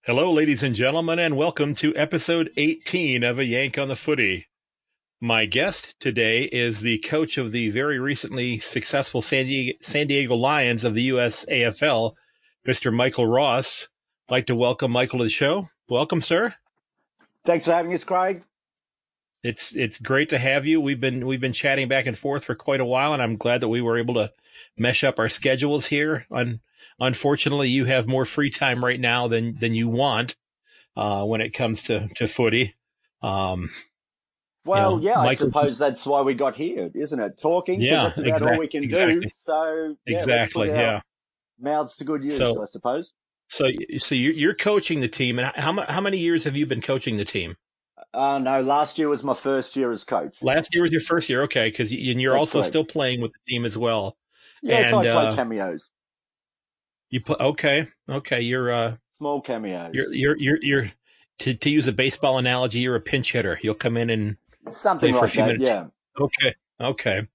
Hello, ladies and gentlemen, and welcome to episode 18 of A Yank on the Footy. My guest today is the coach of the very recently successful San Diego Lions of the USAFL, Mr. Michael Ross. I'd like to welcome Michael to the show. Welcome, sir. Thanks for having us, Craig. It's great to have you. We've been chatting back and forth for quite a while, and I'm glad that we were able to mesh up our schedules here. Unfortunately, you have more free time right now than you want when it comes to footy. Well, Michael, I suppose that's why we got here, isn't it? Talking, because that's about all we can do. So, let's put our mouths to good use, I suppose. So you're coaching the team, and how many years have you been coaching the team? No, last year was my first year as coach. Last year was your first year, okay? Because you're That's also correct. Still playing with the team as well. Yes, I play cameos. You play okay. You're small cameos. You're to use a baseball analogy, you're a pinch hitter. You'll come in and something play for like a few that. minutes. Yeah. Okay.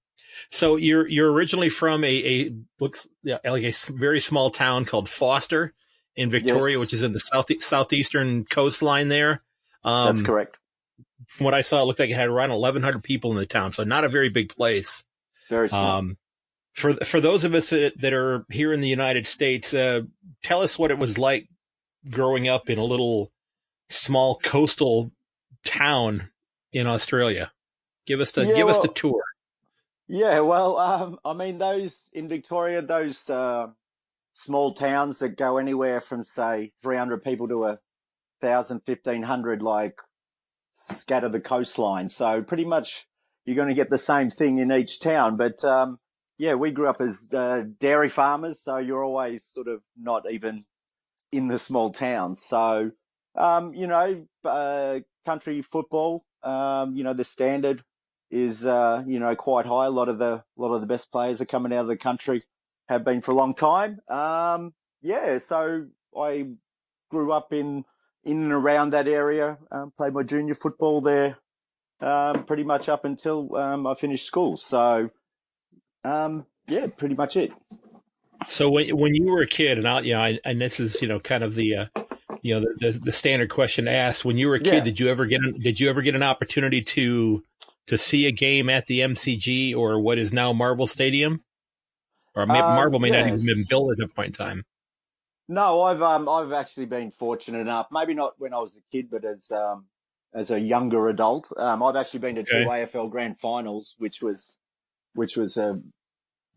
So you're originally from a looks like a very small town called Foster in Victoria, Yes. which is in the southeastern coastline there. That's correct. From what I saw, it looked like it had around 1,100 people in the town, so not a very big place. Very small. For those of us that are here in the United States, tell us what it was like growing up in a little small coastal town in Australia. Give us the tour. Yeah, well, I mean, those in Victoria, those small towns that go anywhere from, say, 300 people to 1,000, 1,500, like, scatter the coastline. So pretty much you're going to get the same thing in each town. But, we grew up as dairy farmers, so you're always sort of not even in the small towns. So, country football, the standard is, quite high. A lot of the best players are coming out of the country, have been for a long time. So I grew up in and around that area, played my junior football there, pretty much up until I finished school. So, pretty much it. So when you were a kid, and this is kind of the the standard question to ask. When you were a kid, did you ever get an opportunity to see a game at the MCG or what is now Marvel Stadium? Or Marvel may not even have been built at that point in time. No, I've actually been fortunate enough. Maybe not when I was a kid, but as a younger adult, I've actually been to 2 AFL grand finals, which was a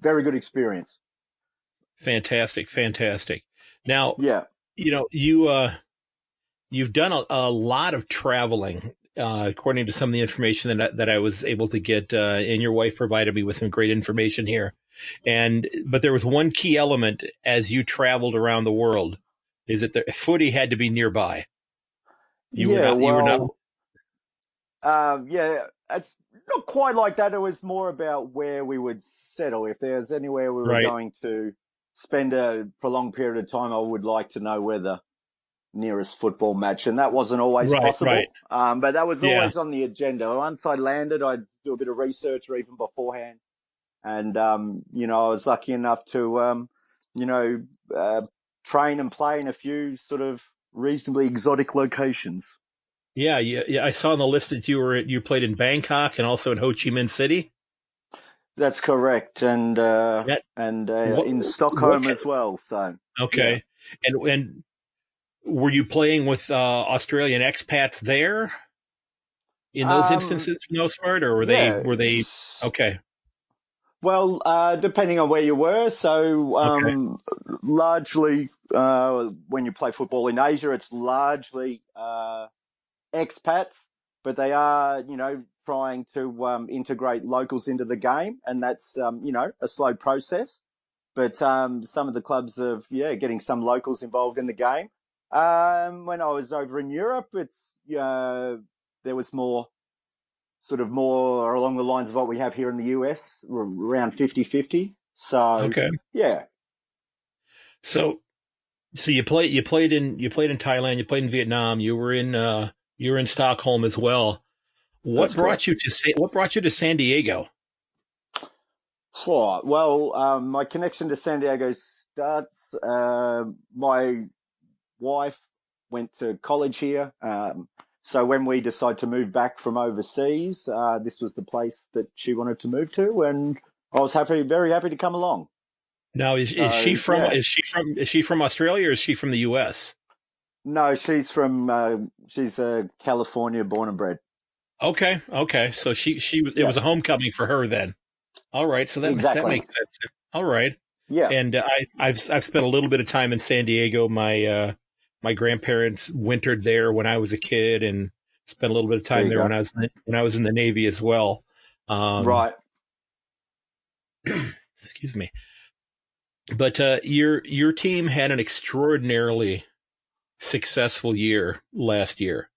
very good experience. Fantastic. Now, you've done a lot of traveling, according to some of the information that I was able to get, and your wife provided me with some great information here. But there was one key element as you traveled around the world, is that the footy had to be nearby. It's not quite like that. It was more about where we would settle. If there's anywhere we were going to spend a prolonged period of time, I would like to know where the nearest football match, and that wasn't always possible. But that was always on the agenda. Once I landed, I'd do a bit of research or even beforehand. And, I was lucky enough to, train and play in a few sort of reasonably exotic locations. Yeah. I saw on the list that you played in Bangkok and also in Ho Chi Minh City. That's correct. And in Stockholm as well. So. Okay. Yeah. And were you playing with Australian expats there in those instances for the most part, or were they okay? Well, depending on where you were. So, largely, when you play football in Asia, it's largely expats, but they are, trying to integrate locals into the game, and that's, a slow process. But some of the clubs of getting some locals involved in the game. When I was over in Europe, it's there was more along the lines of what we have here in the US, around 50-50. So So you played in Thailand, you played in Vietnam, you were in Stockholm as well. What brought you to San Diego? Well, my connection to San Diego starts. My wife went to college here. So when we decided to move back from overseas, this was the place that she wanted to move to, and I was very happy to come along. Now, is she from Yeah. is she from Australia or is she from the U.S.? No, she's from she's California, born and bred. Okay. So it Yeah, was a homecoming for her then. All right, so that exactly. makes sense. All right, Yeah, and I've spent a little bit of time in San Diego. My grandparents wintered there when I was a kid, and spent a little bit of there time you there go. when I was in the Navy as well. Um, Right. excuse me. But your team had an extraordinarily successful year last year.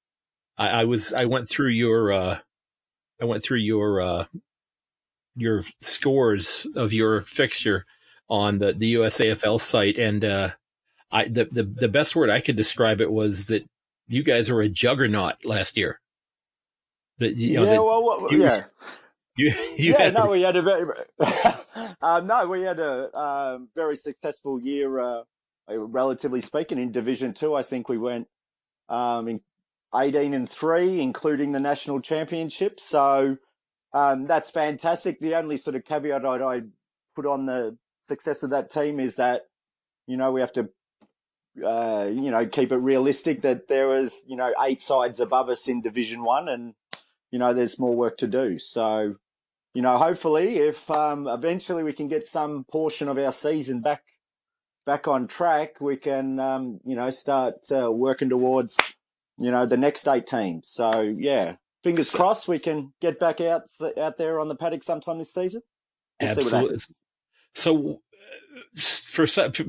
I went through your scores of your fixture on the USAFL site, and the best word I could describe it was that you guys were a juggernaut last year. That Yeah. that Well, you yeah. you Yeah. had No, we had a very no, we had a very successful year. Relatively speaking, in Division Two, I think we went in 18-3, including the national championship. So that's fantastic. The only sort of caveat I put on the success of that team is that we have to keep it realistic that there was 8 sides above us in Division One, and there's more work to do. So hopefully, if eventually we can get some portion of our season back on track, we can start working towards the next 8 teams. So yeah, fingers so, crossed we can get back out there on the paddock sometime this season. We'll see what absolutely. happens. So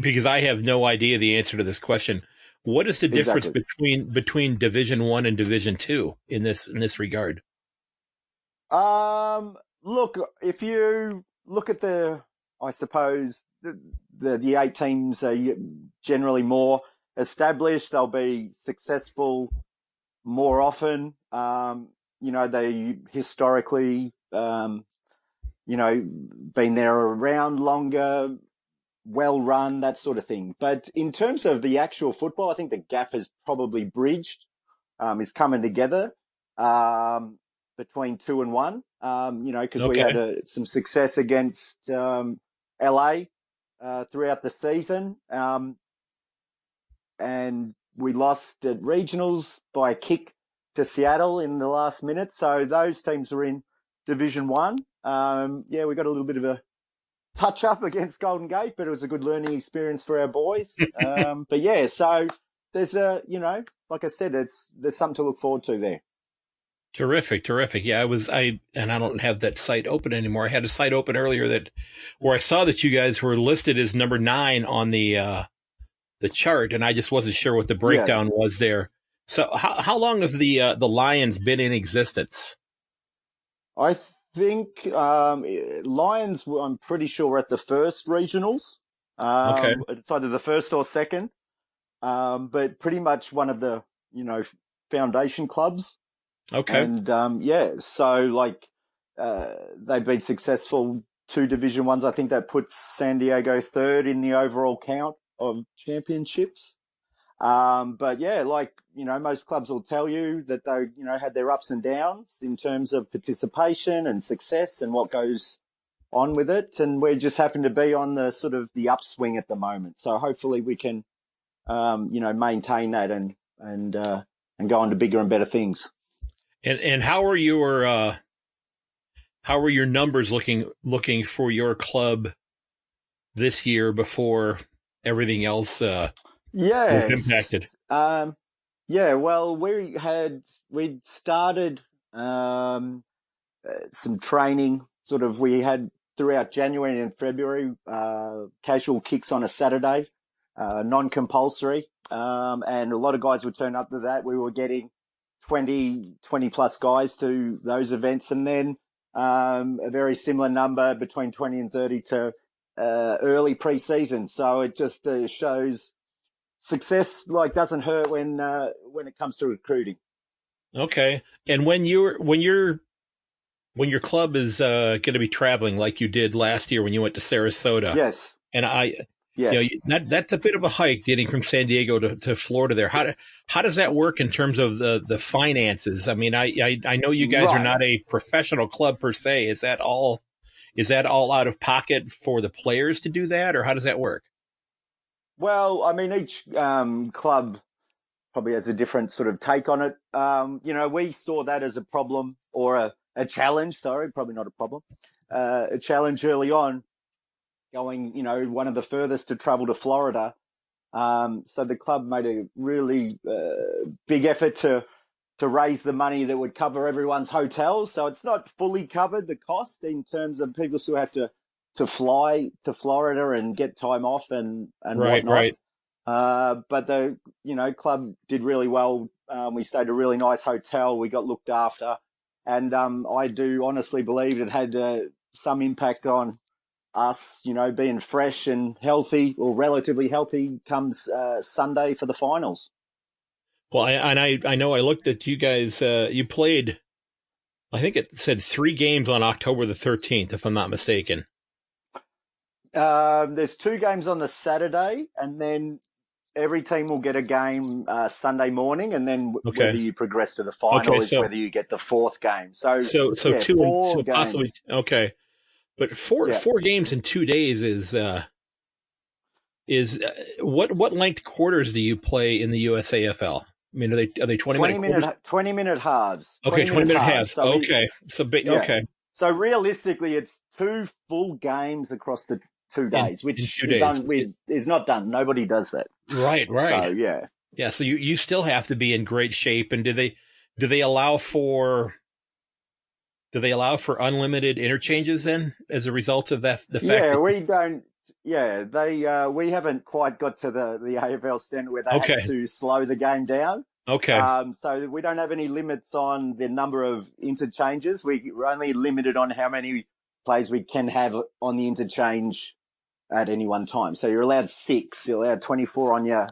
because I have no idea the answer to this question, what is the difference Exactly. between Division One and Division Two in this regard? Look, if you look at I suppose the 8 teams are generally more established. They'll be successful more often. They historically, been there around longer, well run, that sort of thing. But in terms of the actual football, I think the gap has probably bridged, is coming together between 2 and 1. Because we Okay. had some success against LA throughout the season, and we lost at regionals by a kick to Seattle in the last minute. So those teams were in Division One. We got a little bit of a touch up against Golden Gate, but it was a good learning experience for our boys. But yeah, so there's like I said, there's something to look forward to there. Terrific. Yeah, and I don't have that site open anymore. I had a site open earlier where I saw that you guys were listed as number 9 on the chart, and I just wasn't sure what the Yeah, breakdown was there. So how long have the Lions been in existence? I think Lions, I'm pretty sure, were at the first regionals. Okay. It's either the first or second, but pretty much one of the foundation clubs. Okay. And so like they've been successful 2 Division Ones. I think that puts San Diego third in the overall count of championships. But yeah, like most clubs will tell you that they had their ups and downs in terms of participation and success and what goes on with it. And we just happen to be on the sort of the upswing at the moment. So hopefully we can maintain that and go on to bigger and better things. And how are your numbers looking for your club this year before everything else was Yes. impacted? Well, we'd started some training. Sort of, we had throughout January and February casual kicks on a Saturday, non-compulsory, and a lot of guys would turn up to that. We were getting 20 plus guys to those events, and then a very similar number between 20 and 30 to early pre-season. So it just shows success doesn't hurt when it comes to recruiting. Okay. And when your club is going to be traveling like you did last year when you went to Sarasota, Yes. and Yes. That's a bit of a hike getting from San Diego to Florida there. How does that work in terms of the finances? I mean, I know you guys are not a professional club per se. Is that all out of pocket for the players to do that, or how does that work? Well, I mean, each club probably has a different sort of take on it. We saw that as a problem or a challenge. Sorry, probably not a problem. A challenge early on, going, one of the furthest to travel to Florida. So the club made a really big effort to raise the money that would cover everyone's hotels. So it's not fully covered, the cost, in terms of people still have to fly to Florida and get time off and Right, whatnot. right. But the club did really well. We stayed at a really nice hotel. We got looked after, and I do honestly believe it had some impact on us, being fresh and healthy, or relatively healthy, comes Sunday for the finals. Well, I know I looked at you guys. You played, I think it said 3 games on October the 13th, if I'm not mistaken. There's 2 games on the Saturday, and then every team will get a game Sunday morning, and then whether you progress to the final is whether you get the 4th game. So 2 4 so games. possibly but four games in 2 days is what length quarters do you play in the USAFL? I mean, are they 20 minute halves? Okay, 20-minute halves. So okay. So realistically, it's 2 full games across the 2 days, which is not done. Nobody does that. Right. So yeah. So you still have to be in great shape. And do they allow for unlimited interchanges then as a result of that? We don't. Yeah, we haven't quite got to the AFL standard where they have to slow the game down. Okay. So we don't have any limits on the number of interchanges. We're only limited on how many plays we can have on the interchange at any one time. So you're allowed 6. You're allowed 24 on your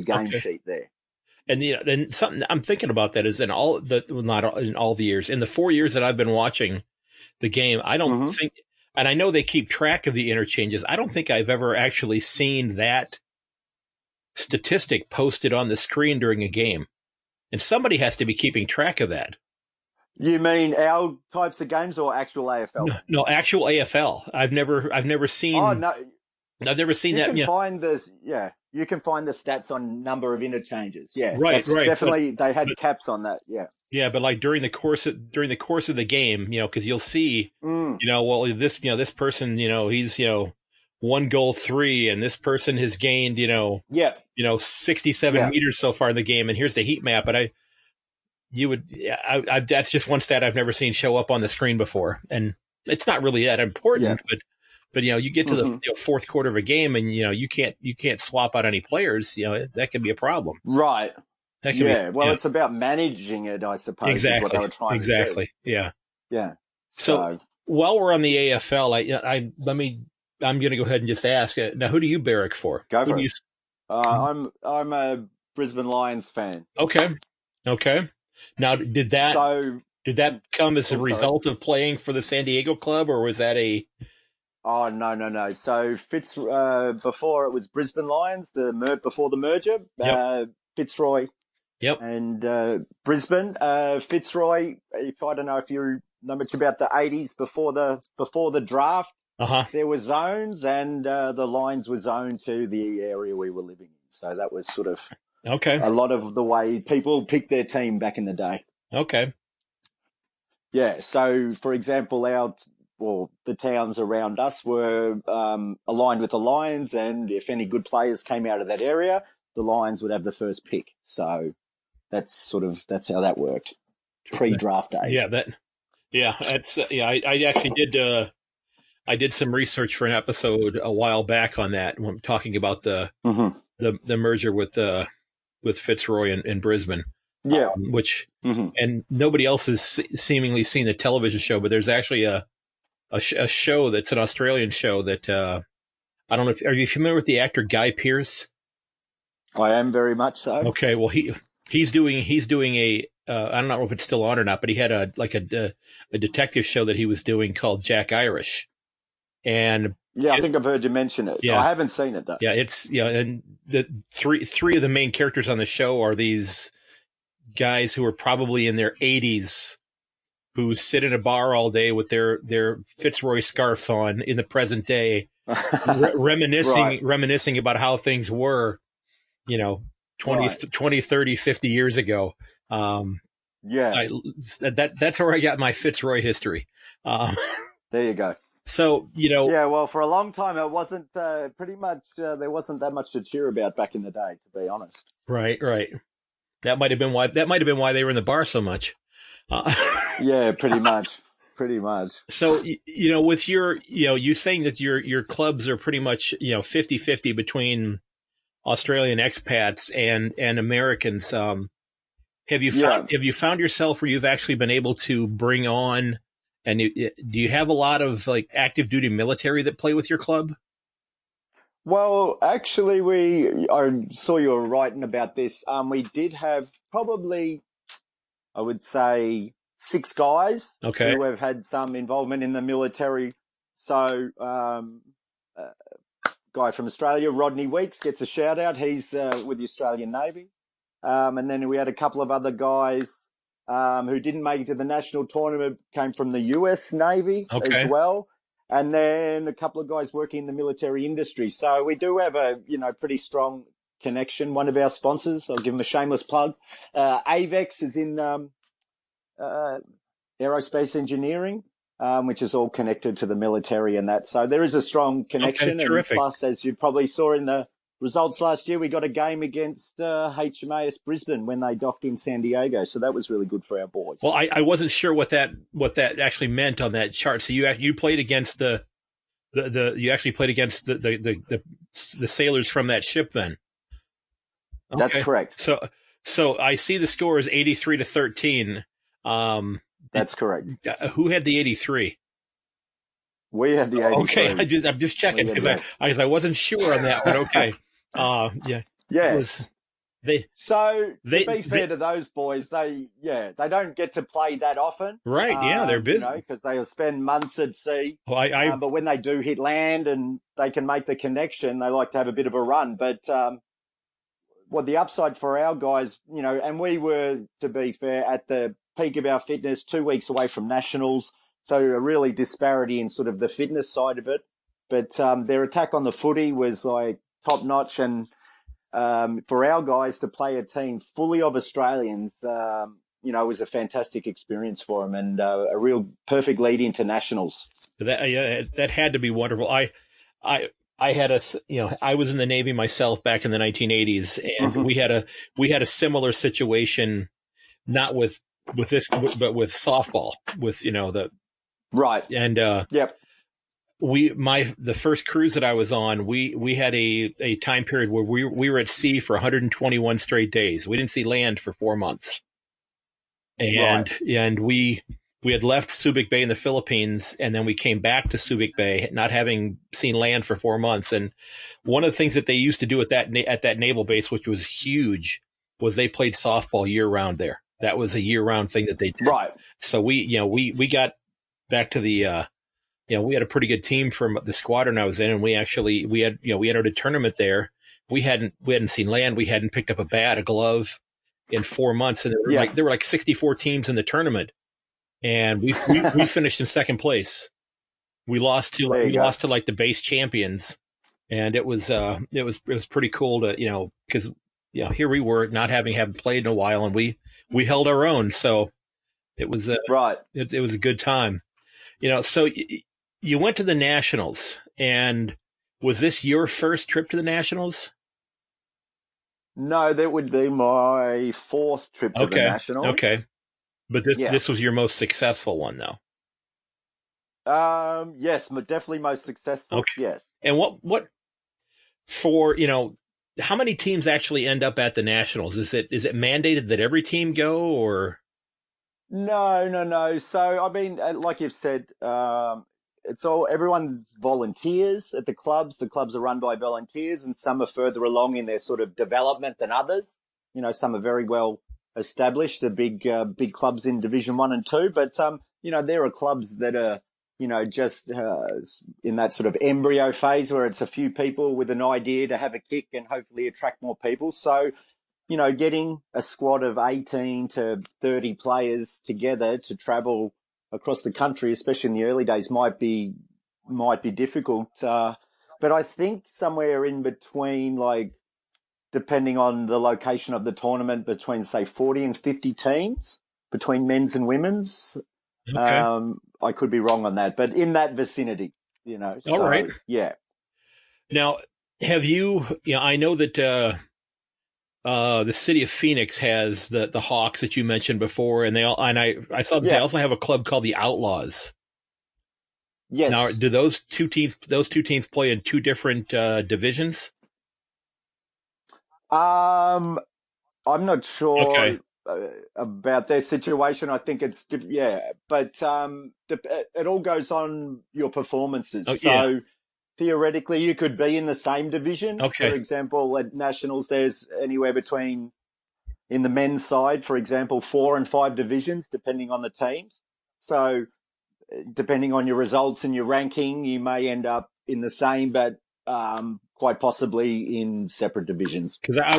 game sheet there. And then something I'm thinking about that is not in all the years, in the 4 years that I've been watching the game, I don't think. And I know they keep track of the interchanges. I don't think I've ever actually seen that statistic posted on the screen during a game. And somebody has to be keeping track of that. You mean our types of games or actual AFL? No, actual AFL. I've never seen. Oh no, I've never seen that. You can find the stats on number of interchanges. Yeah, right. Definitely, they had caps on that. Yeah. Yeah, but like during the course of the game, because you'll see, this person, he's 1 goal 3, and this person has gained, 67 meters so far in the game, and here's the heat map. But that's just one stat I've never seen show up on the screen before, and it's not really that important. But you get to the 4th quarter of a game, and you can't swap out any players. That could be a problem. Right. It's about managing it, I suppose. Exactly. Is what they were trying to do. Yeah. Yeah. So while we're on the AFL, I'm going to go ahead and just ask now, who do you barrack for? Go for it. I'm a Brisbane Lions fan. Okay. Now, did that come as a result of playing for the San Diego club, or was that a? Oh, no. So before it was Brisbane Lions, before the merger, Fitzroy. Yep. And Brisbane, Fitzroy. If I don't know if you know much about the 80s before the draft, there were zones, and the Lions were zoned to the area we were living in. So that was sort of a lot of the way people picked their team back in the day. Okay. Yeah. So, for example, the towns around us were aligned with the Lions, and if any good players came out of that area, the Lions would have the first pick. So that's how that worked pre-draft days. I actually did some research for an episode a while back on that when talking about the merger with Fitzroy and Brisbane. Yeah. And nobody else has seemingly seen the television show, but there's actually a show that's an Australian show that I don't know are you familiar with the actor Guy Pearce? I am very much so. Okay, well he's doing a I don't know if it's still on or not, but he had a detective show that he was doing called Jack Irish, and Yeah, I think I've heard you mention it. Yeah. I haven't seen it though. Yeah, it's and the three of the main characters on the show are these guys who are probably in their 80s who sit in a bar all day with their Fitzroy scarves on in the present day, reminiscing about how things were, 20, 30, 50 years ago. That's where I got my Fitzroy history. There you go. So, yeah, well, for a long time, it wasn't pretty much, there wasn't that much to cheer about back in the day, to be honest. Right. That might have been why they were in the bar so much. Yeah, pretty much. So, with your, you saying that your clubs are pretty much, 50-50 between Australian expats and Americans. Have you found yourself where you've actually been able to bring on, and do you have a lot of like active duty military that play with your club? Well, actually, I saw you were writing about this. We did have probably, I would say, 6 guys who have had some involvement in the military. So, guy from Australia, Rodney Weeks, gets a shout out. He's with the Australian Navy. And then we had a couple of other guys who didn't make it to the national tournament, came from the US Navy as well. And then a couple of guys working in the military industry. So we do have a, pretty strong connection. One of our sponsors, I'll give them a shameless plug. AVEX is in aerospace engineering, which is all connected to the military and that. So there is a strong connection. Okay, terrific. And plus, as you probably saw in the results last year, we got a game against HMAS Brisbane when they docked in San Diego. So that was really good for our boys. Well, I wasn't sure what that actually meant on that chart. So you played against the sailors from that ship then. Okay. That's correct. So I see the score is 83-13. That's correct. Who had the 83? We had the 83. Okay, I'm just checking because I wasn't sure on that one. Okay. Yeah. Yes. To be fair to those boys, they don't get to play that often. Right. Yeah, they're busy because they'll spend months at sea. Well, but when they do hit land and they can make the connection, they like to have a bit of a run. But the upside for our guys, and we were, to be fair, at the peak of our fitness, 2 weeks away from nationals. So a really disparity in sort of the fitness side of it. But their attack on the footy was like top notch. And for our guys to play a team fully of Australians, was a fantastic experience for them and a real perfect lead into nationals. That had to be wonderful. I had I was in the Navy myself back in the 1980s, and we had a similar situation, not with this, but with softball, with the right. And the first cruise that I was on, we had a time period where we were at sea for 121 straight days. We didn't see land for 4 months, and we had left Subic Bay in the Philippines, and then we came back to Subic Bay, not having seen land for 4 months. And one of the things that they used to do at that naval base, which was huge, was they played softball year round there. That was a year round thing that they did. Right. So we got back to the we had a pretty good team from the squadron I was in, and we entered a tournament there. We hadn't seen land. We hadn't picked up a bat, a glove in 4 months, and there were like 64 teams in the tournament. And we finished in second place. We lost to like the base champions, and it was pretty cool to because here we were not having played in a while, and we held our own. So it was right. It was a good time, So you went to the Nationals, and was this your first trip to the Nationals? No, that would be my 4th trip to the Nationals. Okay. But this was your most successful one, though. Yes, definitely most successful. Okay. Yes. And what for how many teams actually end up at the Nationals? Is it mandated that every team go, or? No. So I mean, like you've said, everyone's volunteers at the clubs. The clubs are run by volunteers, and some are further along in their sort of development than others. Some are very well established, the big clubs in Division 1 and 2, but there are clubs that are just in that sort of embryo phase where it's a few people with an idea to have a kick and hopefully attract more people. So, getting a squad of 18 to 30 players together to travel across the country, especially in the early days, might be difficult. But I think somewhere in between, like, depending on the location of the tournament, between, say, 40 and 50 teams between men's and women's. Okay. I could be wrong on that, but in that vicinity, All right. Yeah. Now, have you, I know that the city of Phoenix has the Hawks that you mentioned before, and I saw that they also have a club called the Outlaws. Yes. Now, do those two teams play in two different divisions? I'm not sure. Okay. About their situation. I think it's but it all goes on your performances. So theoretically, you could be in the same division. Okay. For example, at nationals, there's anywhere between, in the men's side, for example, 4 and 5 divisions, depending on the teams. So depending on your results and your ranking, you may end up in the same, but quite possibly in separate divisions. Because I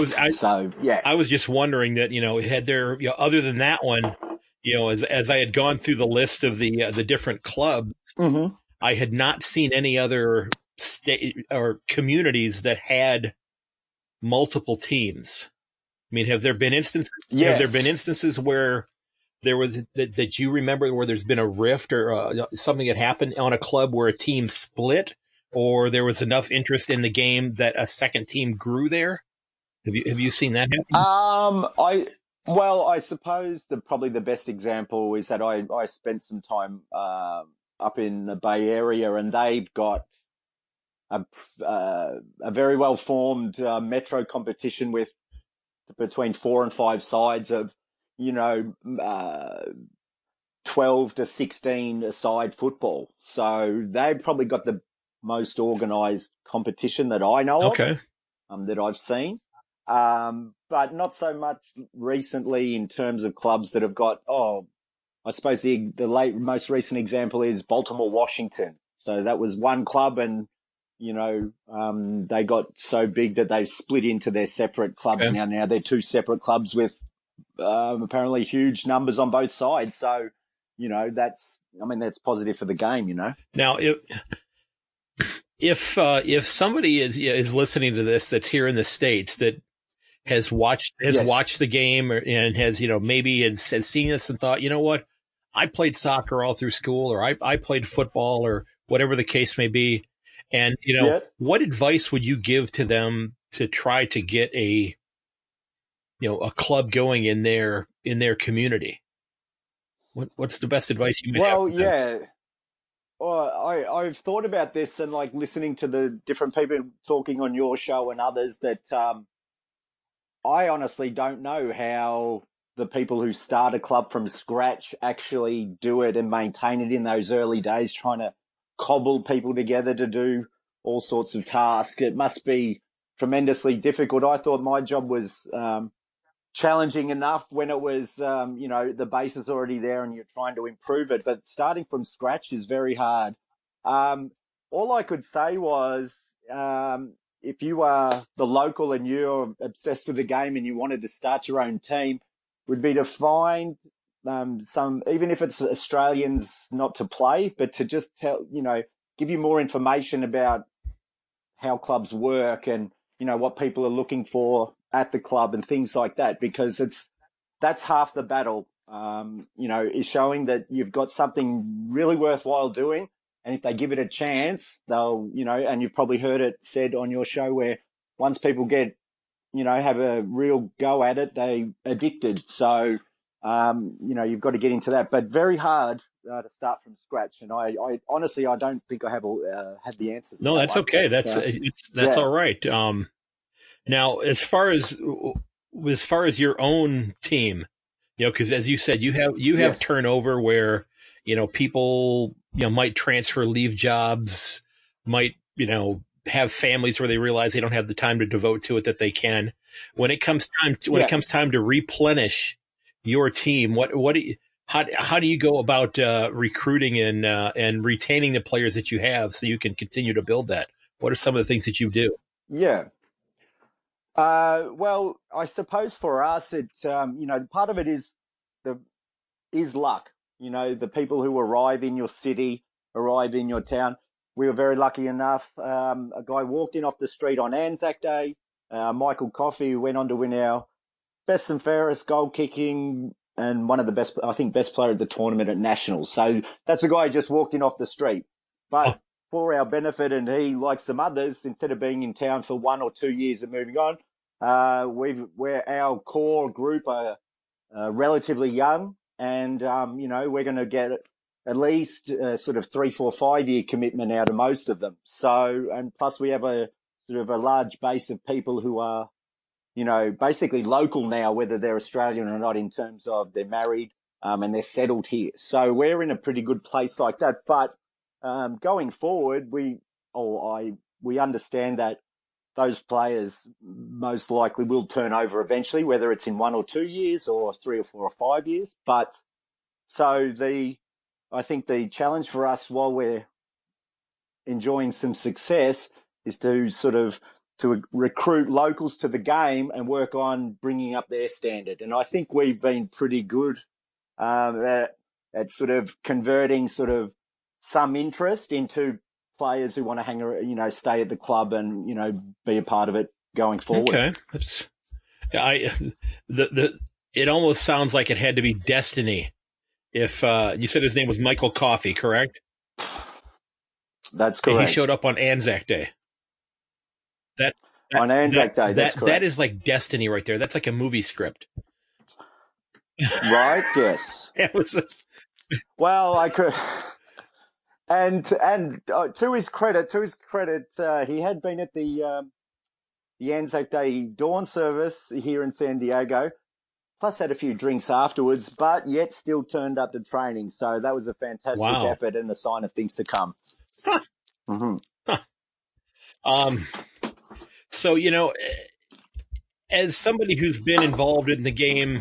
was just wondering that, had there, other than that one, as I had gone through the list of the different clubs, mm-hmm. I had not seen any other state or communities that had multiple teams. I mean, have there been instances? Yes. Have there been instances where there was that you remember where there's been a rift or something that happened on a club where a team split, or there was enough interest in the game that a second team grew there? Have you seen that happen? I suppose probably the best example is that I spent some time up in the Bay Area, and they've got a very well formed metro competition with between 4 and 5 sides of 12 to 16 aside football. So they've probably got the most organised competition that I know of, that I've seen. But not so much recently in terms of clubs that have got, I suppose the most recent example is Baltimore, Washington. So that was one club, and, they got so big that they've split into their separate clubs now. Now they're 2 separate clubs with apparently huge numbers on both sides. So, that's positive for the game, Now, if somebody is listening to this that's here in the States that has watched the game and has, maybe has seen this and thought, you know what, I played soccer all through school, or I played football, or whatever the case may be. And, what advice would you give to them to try to get a club going in their community? What's the best advice you may have? Well, yeah. Well, I've thought about this, and like listening to the different people talking on your show and others, that I honestly don't know how the people who start a club from scratch actually do it and maintain it in those early days, trying to cobble people together to do all sorts of tasks. It must be tremendously difficult. I thought my job was challenging enough when it was, the base is already there and you're trying to improve it. But starting from scratch is very hard. All I could say was, if you are the local and you're obsessed with the game and you wanted to start your own team, would be to find some, even if it's Australians not to play, but to just give you more information about how clubs work and, what people are looking for at the club and things like that, because that's half the battle, is showing that you've got something really worthwhile doing. And if they give it a chance, they'll, and you've probably heard it said on your show where once people get, have a real go at it, they addicted. So, you've got to get into that, but very hard to start from scratch. And I honestly, I don't think I have the answers. No, that's okay. That's all right. Now, as far as your own team, because as you said, you have turnover where, people, might transfer, leave jobs, might, have families where they realize they don't have the time to devote to it that they can. When it comes time to replenish your team, what do how do you go about recruiting and retaining the players that you have so you can continue to build that? What are some of the things that you do? Yeah. Well, I suppose for us, it's part of it is luck. The people who arrive in your city, arrive in your town. We were very lucky enough. A guy walked in off the street on Anzac Day. Michael Coffey, who went on to win our best and fairest goal kicking and one of the best, I think, best player at the tournament at Nationals. So that's a guy who just walked in off the street. Oh, But for our benefit, and he, like some others, instead of being in town for 1 or 2 years and moving on, we're our core group are relatively young, and we're going to get at least sort of 3, 4, 5 year commitment out of most of them. So, and plus we have a sort of a large base of people who are basically local now, whether they're Australian or not, in terms of they're married and they're settled here. So we're in a pretty good place like that. But going forward, we understand that those players most likely will turn over eventually, whether it's in 1 or 2 years or 3 or 4 or 5 years. But so I think the challenge for us while we're enjoying some success is to sort of to recruit locals to the game and work on bringing up their standard. And I think we've been pretty good at sort of converting sort of some interest into players who want to stay at the club and, be a part of it going forward. okay. It almost sounds like it had to be destiny. If you said his name was Michael Coffey, correct? That's correct. He showed up on Anzac Day. On Anzac Day, that's correct. That is like destiny right there. That's like a movie script. Right, yes. Well, I could... And to his credit, he had been at the Anzac Day dawn service here in San Diego, plus had a few drinks afterwards, but yet still turned up to training. So that was a fantastic effort and a sign of things to come. Huh. Mm-hmm. Huh. So, as somebody who's been involved in the game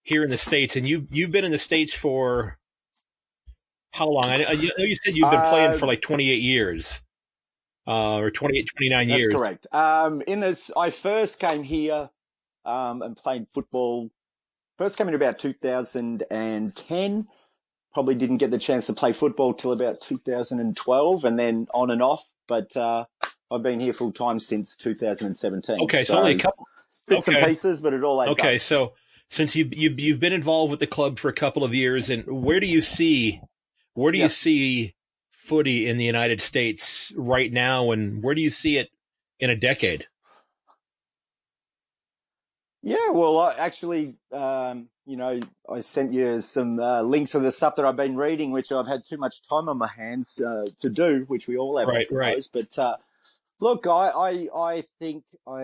here in the States, and you've been in the States for how long? I know you said you've been playing for like 28 years, or 28, 29 years. That's correct. I first came here and played football. First came in about 2010. Probably didn't get the chance to play football till about 2012, and then on and off. But I've been here full time since 2017. Okay, so only a couple bits and pieces, but it all adds up. Okay, so since you've been involved with the club for a couple of years, and where do you see footy in the United States right now, and where do you see it in a decade? Yeah, well, I sent you some links of the stuff that I've been reading, which I've had too much time on my hands to do, which we all have, I suppose. Right. But look, I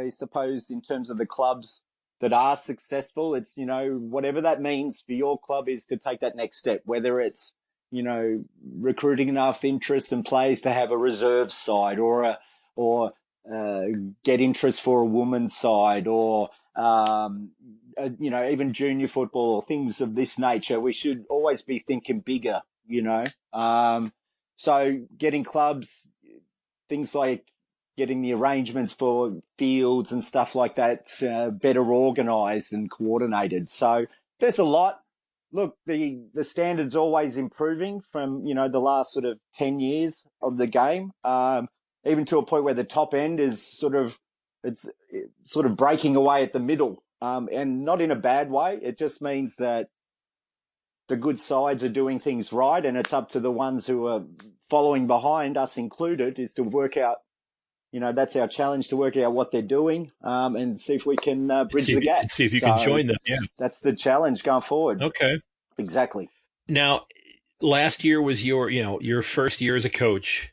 suppose in terms of the clubs that are successful, it's, whatever that means for your club is to take that next step, whether it's, recruiting enough interest and players to have a reserve side or get interest for a woman's side or, even junior football or things of this nature. We should always be thinking bigger, So getting clubs, things like getting the arrangements for fields and stuff like that better organised and coordinated. So there's a lot. Look, the standard's always improving from, the last sort of 10 years of the game, even to a point where the top end is sort of breaking away at the middle, and not in a bad way. It just means that the good sides are doing things right, and it's up to the ones who are following behind, us included, is to work out, that's our challenge, to work out what they're doing, and see if we can bridge the gap. See if you can join them. Yeah, that's the challenge going forward. Okay, exactly. Now, last year was your first year as a coach.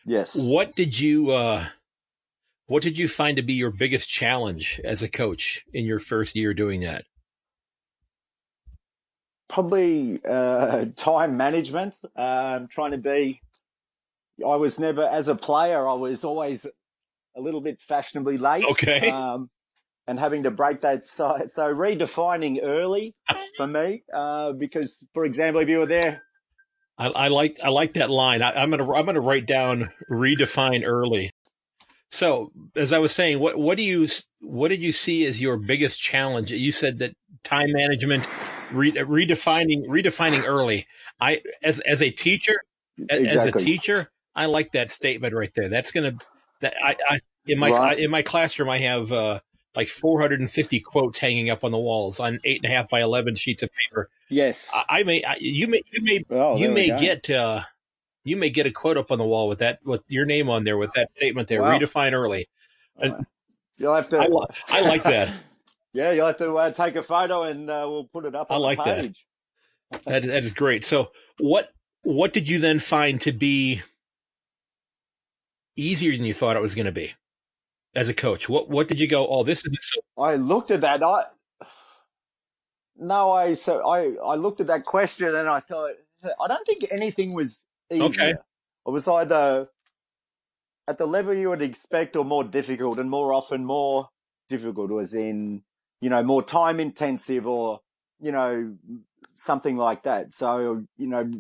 Yes. What did you find to be your biggest challenge as a coach in your first year doing that? Probably time management. I was never, as a player, I was always a little bit fashionably late. Okay. and having to break that side. So redefining early for me, because, for example, if you were there. I like that line. I'm gonna write down redefine early. So as I was saying, what did you see as your biggest challenge? You said that time management, redefining early. As a teacher, I like that statement right there. That's I in my classroom I have like 450 quotes hanging up on the walls on 8.5 by 11 sheets of paper. Yes, you may get a quote up on the wall with your name on there with that statement there. Wow. Redefine early. You'll have to. I like that. Yeah, you'll have to take a photo and we'll put it up on the page. That is great. So what did you then find to be easier than you thought it was going to be as a coach? What did you go, oh, this is so? I looked at that. I looked at that question and I thought, I don't think anything was easier. Okay. It was either at the level you would expect or more difficult, and more often more difficult was in, more time intensive or, something like that. So,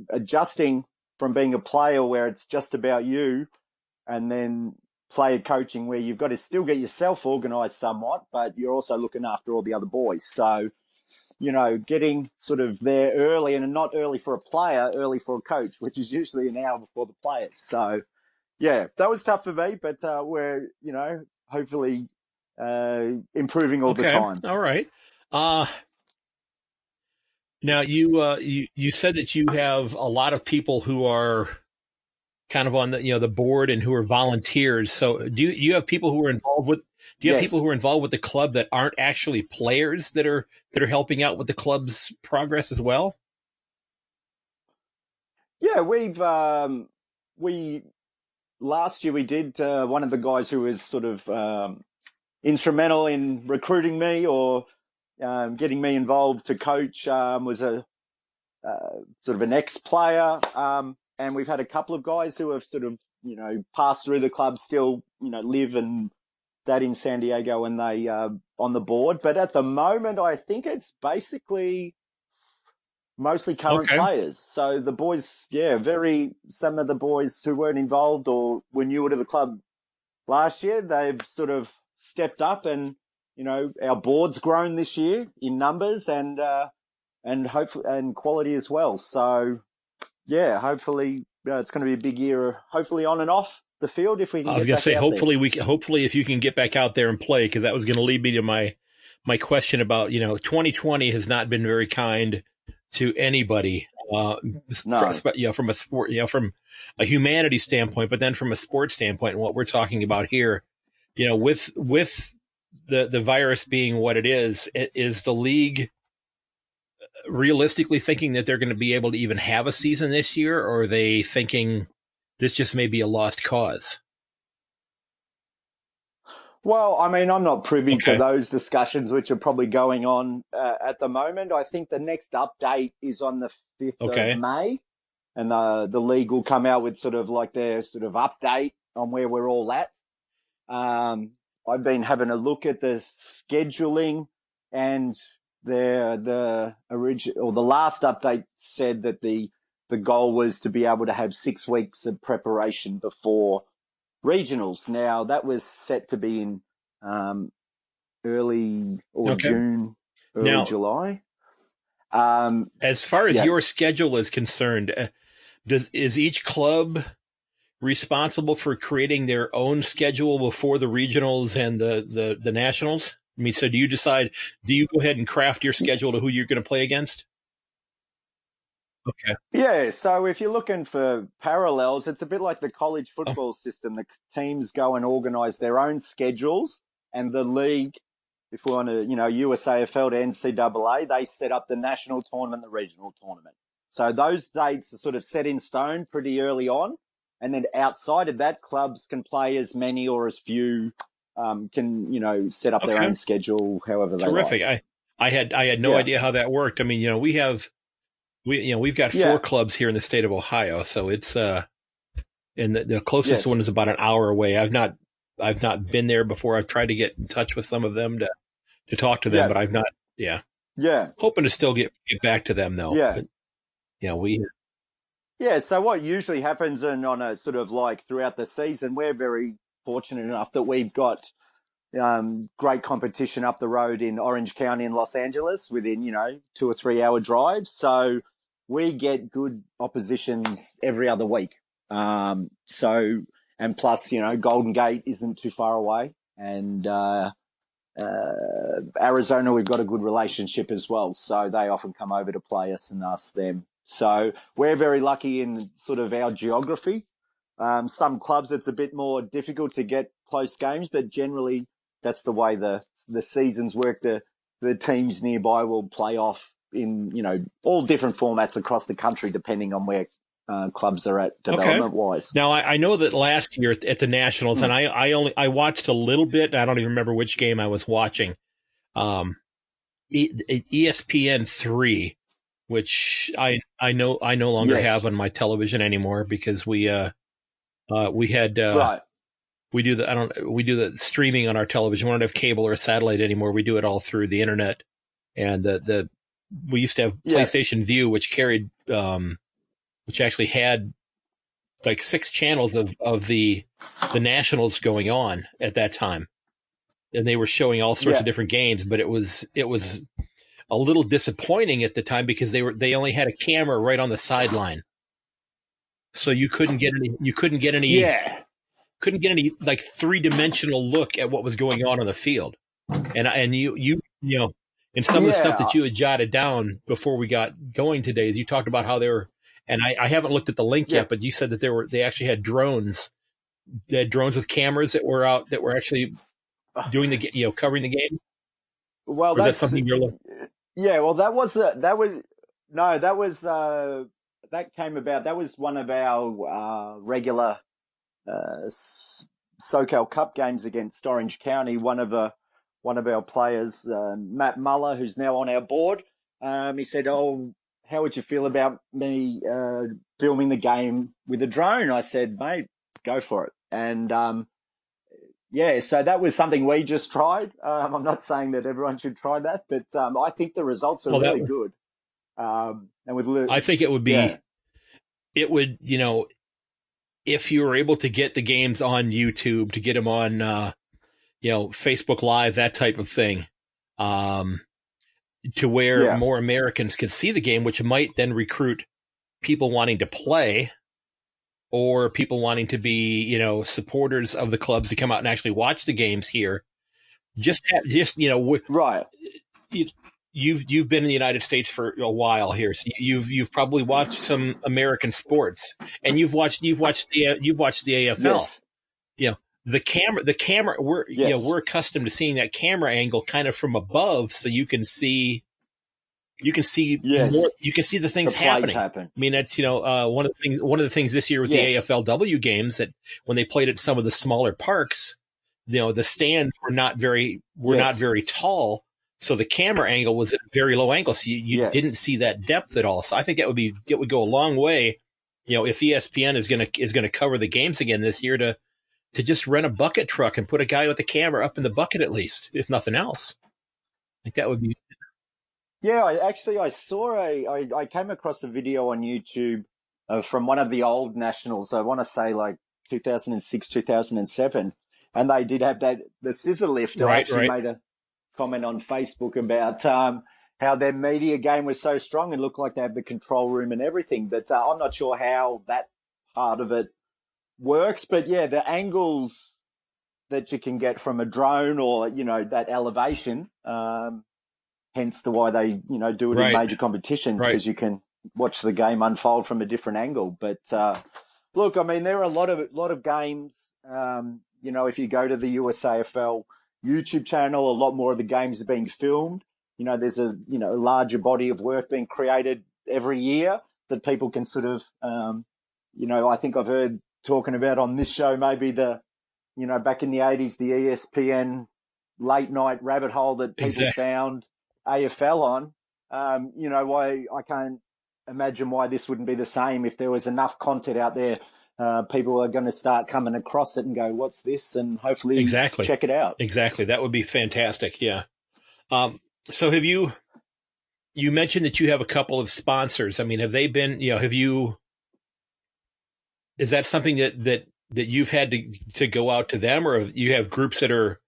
adjusting from being a player where it's just about you, and then player coaching where you've got to still get yourself organised somewhat, but you're also looking after all the other boys. So, getting sort of there early, and not early for a player, early for a coach, which is usually an hour before the players. So, yeah, that was tough for me, but we're, hopefully improving all the time. All right. Now you said that you have a lot of people who are kind of on the board and who are volunteers. So do you have people who are involved with? Do you have people who are involved with the club that aren't actually players that are helping out with the club's progress as well? Yeah, last year we did, one of the guys who was sort of instrumental in recruiting me or getting me involved to coach was a sort of an ex-player. And we've had a couple of guys who have sort of, passed through the club, still, live and that in San Diego, and they on the board. But at the moment, I think it's basically mostly current players. So the boys, some of the boys who weren't involved or were newer to the club last year, they've sort of stepped up, and, our board's grown this year in numbers and hopefully, and quality as well. So, yeah, hopefully it's going to be a big year, hopefully on and off the field if we can. I was going to say, hopefully if you can get back out there and play, because that was going to lead me to my question about, 2020 has not been very kind to anybody, from a sport, from a humanity standpoint, but then from a sports standpoint, and what we're talking about here, with the virus being what it is the league realistically thinking that they're going to be able to even have a season this year, or are they thinking this just may be a lost cause? Well, I mean, I'm not privy to those discussions, which are probably going on at the moment. I think the next update is on the 5th of May, and the league will come out with sort of like their sort of update on where we're all at. I've been having a look at the scheduling, and the last update said that the goal was to be able to have 6 weeks of preparation before regionals. Now that was set to be in early June, July. As far as your schedule is concerned, is each club responsible for creating their own schedule before the regionals and the nationals? I mean, so do you go ahead and craft your schedule to who you're going to play against? Okay. Yeah, so if you're looking for parallels, it's a bit like the college football system. The teams go and organise their own schedules, and the league, if we want to, USAFL to NCAA, they set up the national tournament, the regional tournament. So those dates are sort of set in stone pretty early on, and then outside of that, clubs can play as many or as few, can, set up their own schedule however they like. Terrific. I had no idea how that worked. I mean, we've got 4 clubs here in the state of Ohio, so it's and the closest one is about an hour away. I've not been there before. I've tried to get in touch with some of them talk to them, but I've not. Yeah. Yeah. Hoping to still get back to them though. Yeah. But, we. Yeah. So what usually happens on a sort of like throughout the season, we're very fortunate enough that we've got great competition up the road in Orange County in Los Angeles within, 2 or 3 hour drives. So we get good oppositions every other week. And plus, Golden Gate isn't too far away. And Arizona, we've got a good relationship as well. So they often come over to play us and us them. So we're very lucky in sort of our geography. Some clubs, it's a bit more difficult to get close games, but generally that's the way the seasons work. The teams nearby will play off in, all different formats across the country, depending on where clubs are at development wise. Now I know that last year at the Nationals, and I watched a little bit. I don't even remember which game I was watching. ESPN 3, which I no longer have on my television anymore because we had we do the streaming on our television. We don't have cable or satellite anymore. We do it all through the internet. And we used to have PlayStation View, which carried which actually had like 6 channels of the Nationals going on at that time. And they were showing all sorts of different games, but it was a little disappointing at the time because they only had a camera right on the sideline. So you couldn't get any like 3-dimensional look at what was going on the field. And you and some of the stuff that you had jotted down before we got going today, you talked about how they were, and I haven't looked at the link yet, but you said that they actually had drones. They had drones with cameras that were actually doing the covering the game. Well, or is that something you're looking? Yeah, well, that came about. That was one of our regular SoCal Cup games against Orange County. One of our players, Matt Muller, who's now on our board, he said, "Oh, how would you feel about me filming the game with a drone?" I said, "Mate, go for it." And so that was something we just tried. I'm not saying that everyone should try that, but I think the results are really good. And I think it would be, it would, if you were able to get the games on YouTube, to get them on, Facebook Live, that type of thing, to where more Americans could see the game, which might then recruit people wanting to play or people wanting to be, supporters of the clubs to come out and actually watch the games here. Right. You've been in the United States for a while here, so you've probably watched some American sports, and you've watched the AFL. Yes. The camera. We're accustomed to seeing that camera angle kind of from above, so you can see more, you can see the things happening. I mean, that's one of the things this year with the AFLW games, that when they played at some of the smaller parks, the stands were not very tall. So the camera angle was at a very low angle, so you didn't see that depth at all. So I think it would go a long way, if ESPN is gonna cover the games again this year, to just rent a bucket truck and put a guy with a camera up in the bucket at least, if nothing else. I think that would be. Yeah, I came across a video on YouTube from one of the old Nationals. I want to say like 2006, 2007, and they did have the scissor lift. I actually made a comment on Facebook about how their media game was so strong and looked like they have the control room and everything. But I'm not sure how that part of it works. But yeah, the angles that you can get from a drone or, that elevation, hence why they, do it in major competitions, because you can watch the game unfold from a different angle. But look, I mean, there are a lot of games, if you go to the USAFL YouTube channel, a lot more of the games are being filmed. There's a larger body of work being created every year that people can sort of, I think I've heard talking about on this show, maybe back in the 80s, the ESPN late night rabbit hole that people found AFL on. Why I can't imagine why this wouldn't be the same if there was enough content out there. People are going to start coming across it and go, "What's this?" and hopefully check it out. Exactly. That would be fantastic. Yeah. So you mentioned that you have a couple of sponsors. I mean, have they been, is that something that you've had to go out to them, or you have groups that are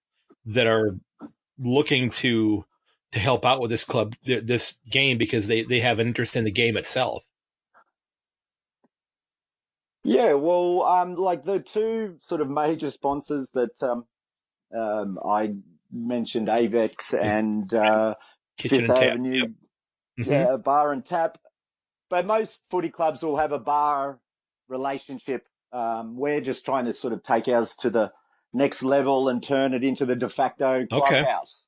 looking to help out with this club, this game, because they have an interest in the game itself? Yeah, well, like the two sort of major sponsors that I mentioned, Avex and Kitchen Fifth and Tap. Avenue, Yep. yeah, bar and tap. But most footy clubs will have a bar relationship. We're just trying to sort of take ours to the next level and turn it into the de facto clubhouse.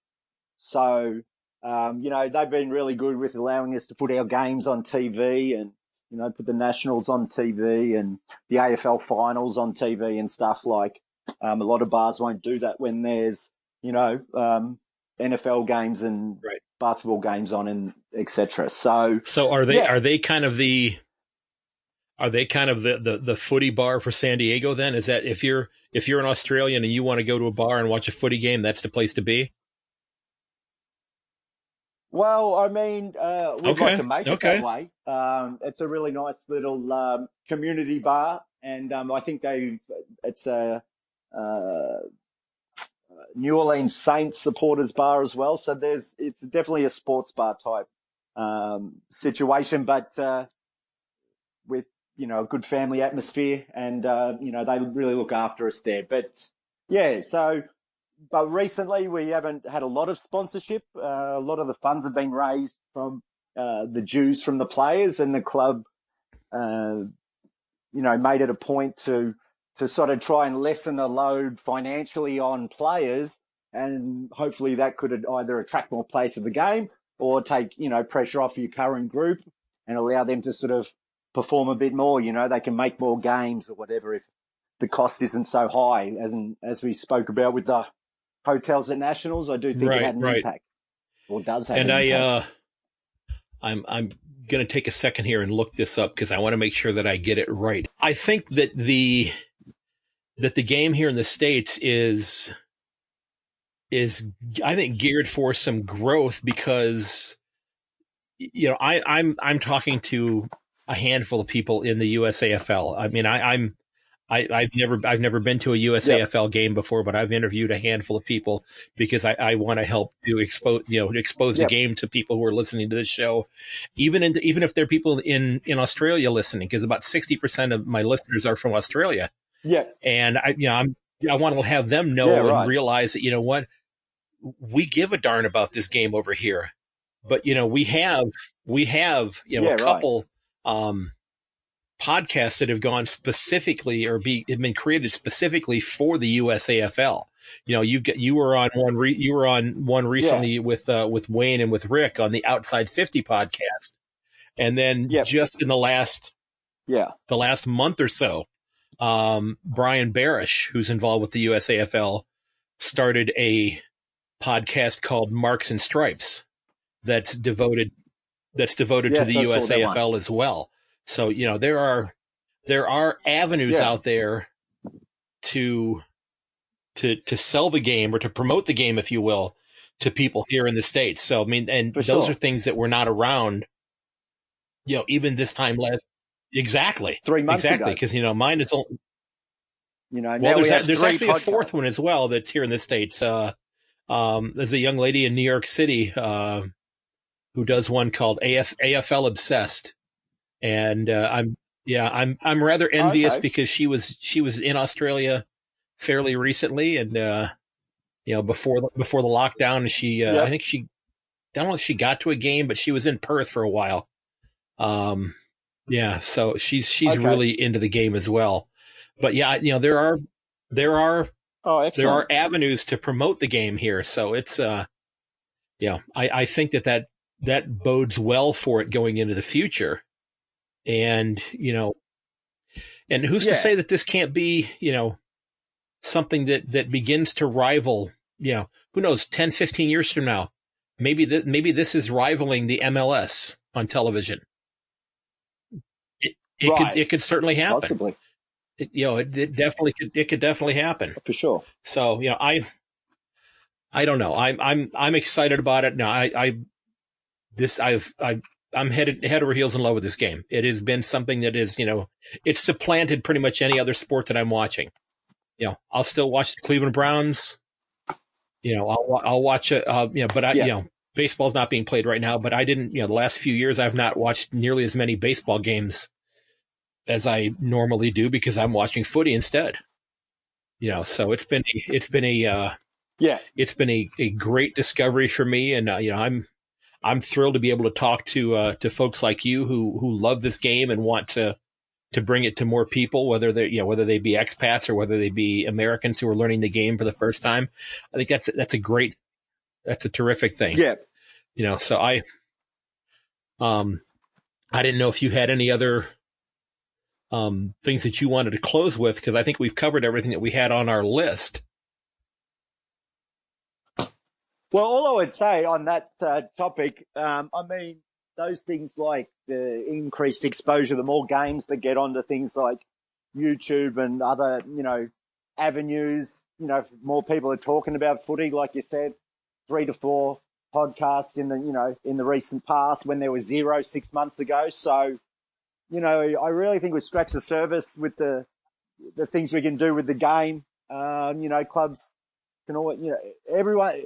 So, they've been really good with allowing us to put our games on TV and, put the Nationals on TV and the AFL finals on TV and stuff. Like, a lot of bars won't do that when there's, NFL games and basketball games on and etc. So are they kind of the footy bar for San Diego then? Is that if you're an Australian and you want to go to a bar and watch a footy game, that's the place to be? Well, I mean, we'd like to make it that way. It's a really nice little community bar, and I think it's a New Orleans Saints supporters bar as well. So it's definitely a sports bar type situation, but with a good family atmosphere, and they really look after us there. But yeah, so. But recently, we haven't had a lot of sponsorship. A lot of the funds have been raised from the dues from the players, and the club, made it a point to sort of try and lessen the load financially on players, and hopefully that could either attract more players to the game or take pressure off your current group and allow them to sort of perform a bit more. They can make more games or whatever if the cost isn't so high, as we spoke about with the hotels at Nationals. I do think it had an impact, or does have an impact. I'm going to take a second here and look this up because I want to make sure that I get it right. I think that the game here in the States is I think geared for some growth because I'm talking to a handful of people in the USAFL. I mean, I've never been to a USAFL game before, but I've interviewed a handful of people because I want to help to expose the game to people who are listening to this show, even if they're people in Australia listening, because about 60% of my listeners are from Australia. Yeah, and I want to have them know and realize that we give a darn about this game over here, but we have a couple. Podcasts that have gone specifically or have been created specifically for the USAFL. You were on one recently with Wayne and with Rick on the Outside 50 podcast, and then just in the last month or so, Brian Barish, who's involved with the USAFL, started a podcast called Marks and Stripes that's devoted to the USAFL as well. So, there are avenues out there to sell the game or to promote the game, if you will, to people here in the States. So, I mean, and those are things that were not around, even this time last. Exactly. 3 months ago. Because, mine is only, well, there's actually a fourth one as well that's here in the States. There's a young lady in New York City who does one called AFL Obsessed. And I'm rather envious because she was in Australia fairly recently, and before the lockdown, and she I think I don't know if she got to a game, but she was in Perth for a while. So she's really into the game as well. But there are avenues to promote the game here, so it's I think that bodes well for it going into the future. And, and who's to say that this can't be, something that begins to rival, who knows, 10, 15 years from now, maybe this is rivaling the MLS on television. It could certainly happen. Possibly. It could definitely happen for sure. So, I don't know. I'm excited about it. No, I'm head over heels in love with this game. It has been something that is, it's supplanted pretty much any other sport that I'm watching. I'll still watch the Cleveland Browns. I'll watch it. But baseball's not being played right now. But I didn't. The last few years I've not watched nearly as many baseball games as I normally do because I'm watching footy instead. So it's been a great discovery for me, and I'm thrilled to be able to talk to folks like you who love this game and want to bring it to more people, whether they be expats or whether they be Americans who are learning the game for the first time. I think that's a terrific thing. Yeah. So I didn't know if you had any other things that you wanted to close with, because I think we've covered everything that we had on our list. Well, all I would say on that topic, those things like the increased exposure, the more games that get onto things like YouTube and other, avenues, more people are talking about footy, like you said, 3 to 4 podcasts in the recent past when there was 0 6 months ago. So, I really think we scratched the surface with the things we can do with the game. Clubs can all, everyone,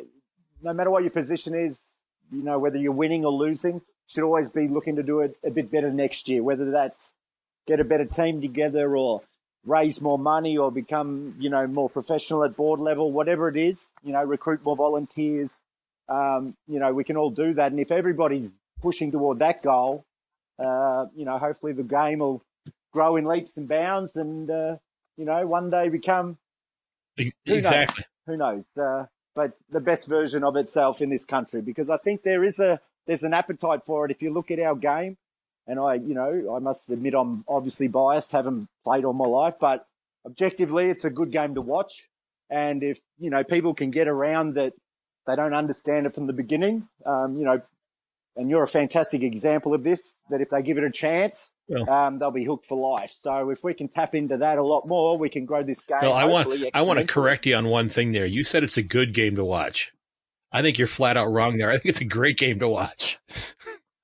no matter what your position is, whether you're winning or losing, should always be looking to do it a bit better next year, whether that's get a better team together or raise more money or become, more professional at board level, whatever it is, recruit more volunteers. We can all do that. And if everybody's pushing toward that goal, hopefully the game will grow in leaps and bounds and, one day become, exactly. Who knows? But the best version of itself in this country, because I think there's an appetite for it. If you look at our game, and I must admit I'm obviously biased, haven't played all my life, but objectively it's a good game to watch. And if, people can get around that they don't understand it from the beginning, and you're a fantastic example of this, that if they give it a chance, they'll be hooked for life. So if we can tap into that a lot more, we can grow this game. Well, I want to correct you on one thing there. You said it's a good game to watch. I think you're flat out wrong there. I think it's a great game to watch.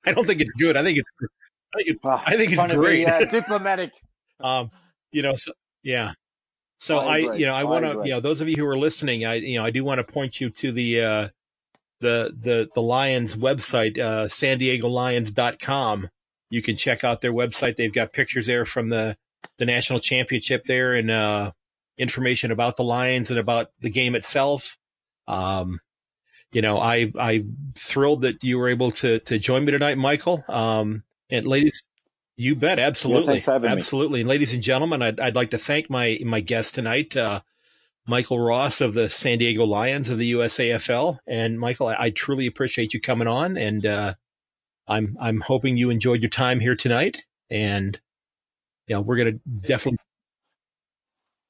I don't think it's good. I think it's great. To be, diplomatic. So I want to, those of you who are listening, I do want to point you to the Lions website, sandiegolions.com. You can check out their website. They've got pictures there from the national championship there and information about the Lions and about the game itself. I'm thrilled that you were able to join me tonight, Michael. And ladies, you bet. Absolutely. Thanks for having me. Absolutely. And ladies and gentlemen, I'd like to thank my guest tonight, Michael Ross of the San Diego Lions of the USAFL. And Michael, I truly appreciate you coming on, and I'm hoping you enjoyed your time here tonight. And we're going to definitely.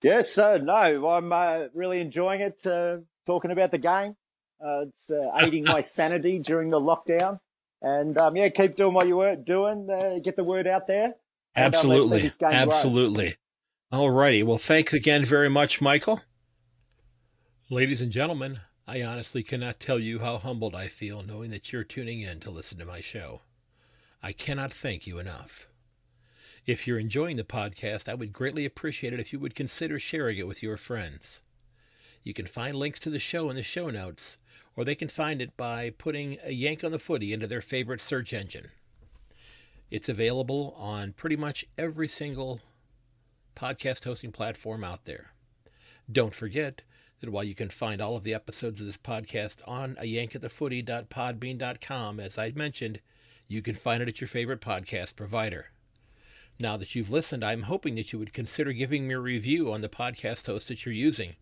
Yes, no, I'm really enjoying it. Talking about the game, it's aiding my sanity during the lockdown. And keep doing what you were doing. Get the word out there. And, absolutely, let's see this game absolutely. All righty. Well, thanks again very much, Michael. Ladies and gentlemen, I honestly cannot tell you how humbled I feel knowing that you're tuning in to listen to my show. I cannot thank you enough. If you're enjoying the podcast, I would greatly appreciate it if you would consider sharing it with your friends. You can find links to the show in the show notes, or they can find it by putting A Yank on the Footy into their favorite search engine. It's available on pretty much every single podcast hosting platform out there. Don't forget that while you can find all of the episodes of this podcast on ayankatthefooty.podbean.com, as I mentioned, you can find it at your favorite podcast provider. Now that you've listened, I'm hoping that you would consider giving me a review on the podcast host that you're using.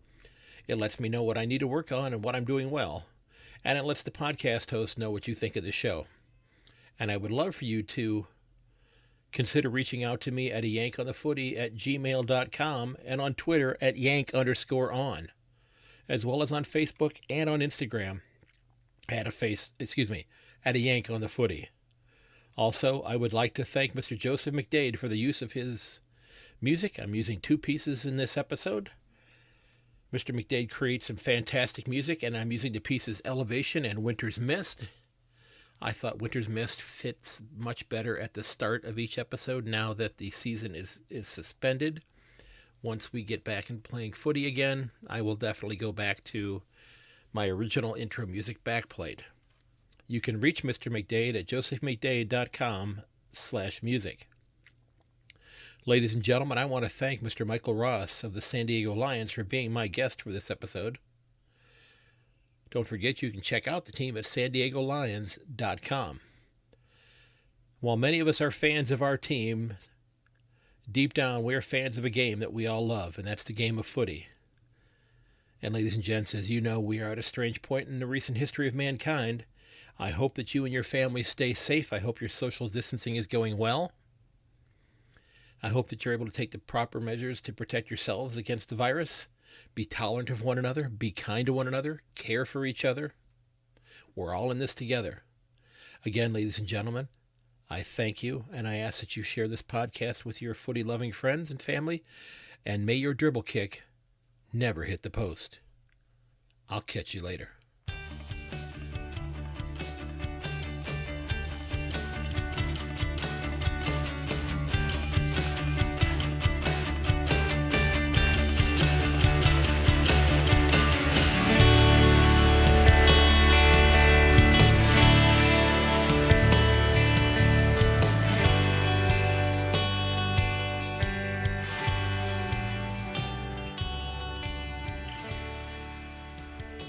It lets me know what I need to work on and what I'm doing well, and it lets the podcast host know what you think of the show. And I would love for you to consider reaching out to me at ayankonthefooty@gmail.com and on Twitter at @yank_on, as well as on Facebook and on Instagram at a yank on the footy. Also, I would like to thank Mr. Joseph McDade for the use of his music. I'm using 2 pieces in this episode. Mr. McDade creates some fantastic music, and I'm using the pieces Elevation and Winter's Mist. I thought Winter's Mist fits much better at the start of each episode now that the season is suspended. Once we get back and playing footy again, I will definitely go back to my original intro music backplayed. You can reach Mr. McDade at josephmcdade.com/music. Ladies and gentlemen, I want to thank Mr. Michael Ross of the San Diego Lions for being my guest for this episode. Don't forget you can check out the team at sandiegolions.com. While many of us are fans of our team, deep down we're fans of a game that we all love, and that's the game of footy. And ladies and gents, as you know, we are at a strange point in the recent history of mankind. I hope that you and your family stay safe. I hope your social distancing is going well. I hope that you're able to take the proper measures to protect yourselves against the virus. Be tolerant of one another. Be kind to one another. Care for each other. We're all in this together. Again, ladies and gentlemen, I thank you, and I ask that you share this podcast with your footy-loving friends and family, and may your dribble kick never hit the post. I'll catch you later.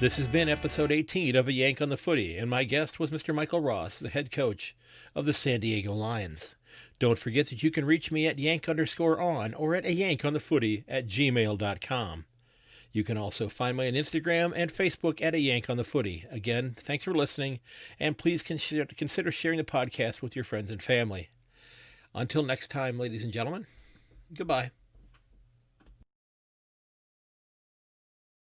This has been episode 18 of A Yank on the Footy, and my guest was Mr. Michael Ross, the head coach of the San Diego Lions. Don't forget that you can reach me at yank_on or at ayankonthefooty@gmail.com. You can also find me on Instagram and Facebook at A Yank on the Footy. Again, thanks for listening, and please consider sharing the podcast with your friends and family. Until next time, ladies and gentlemen, goodbye.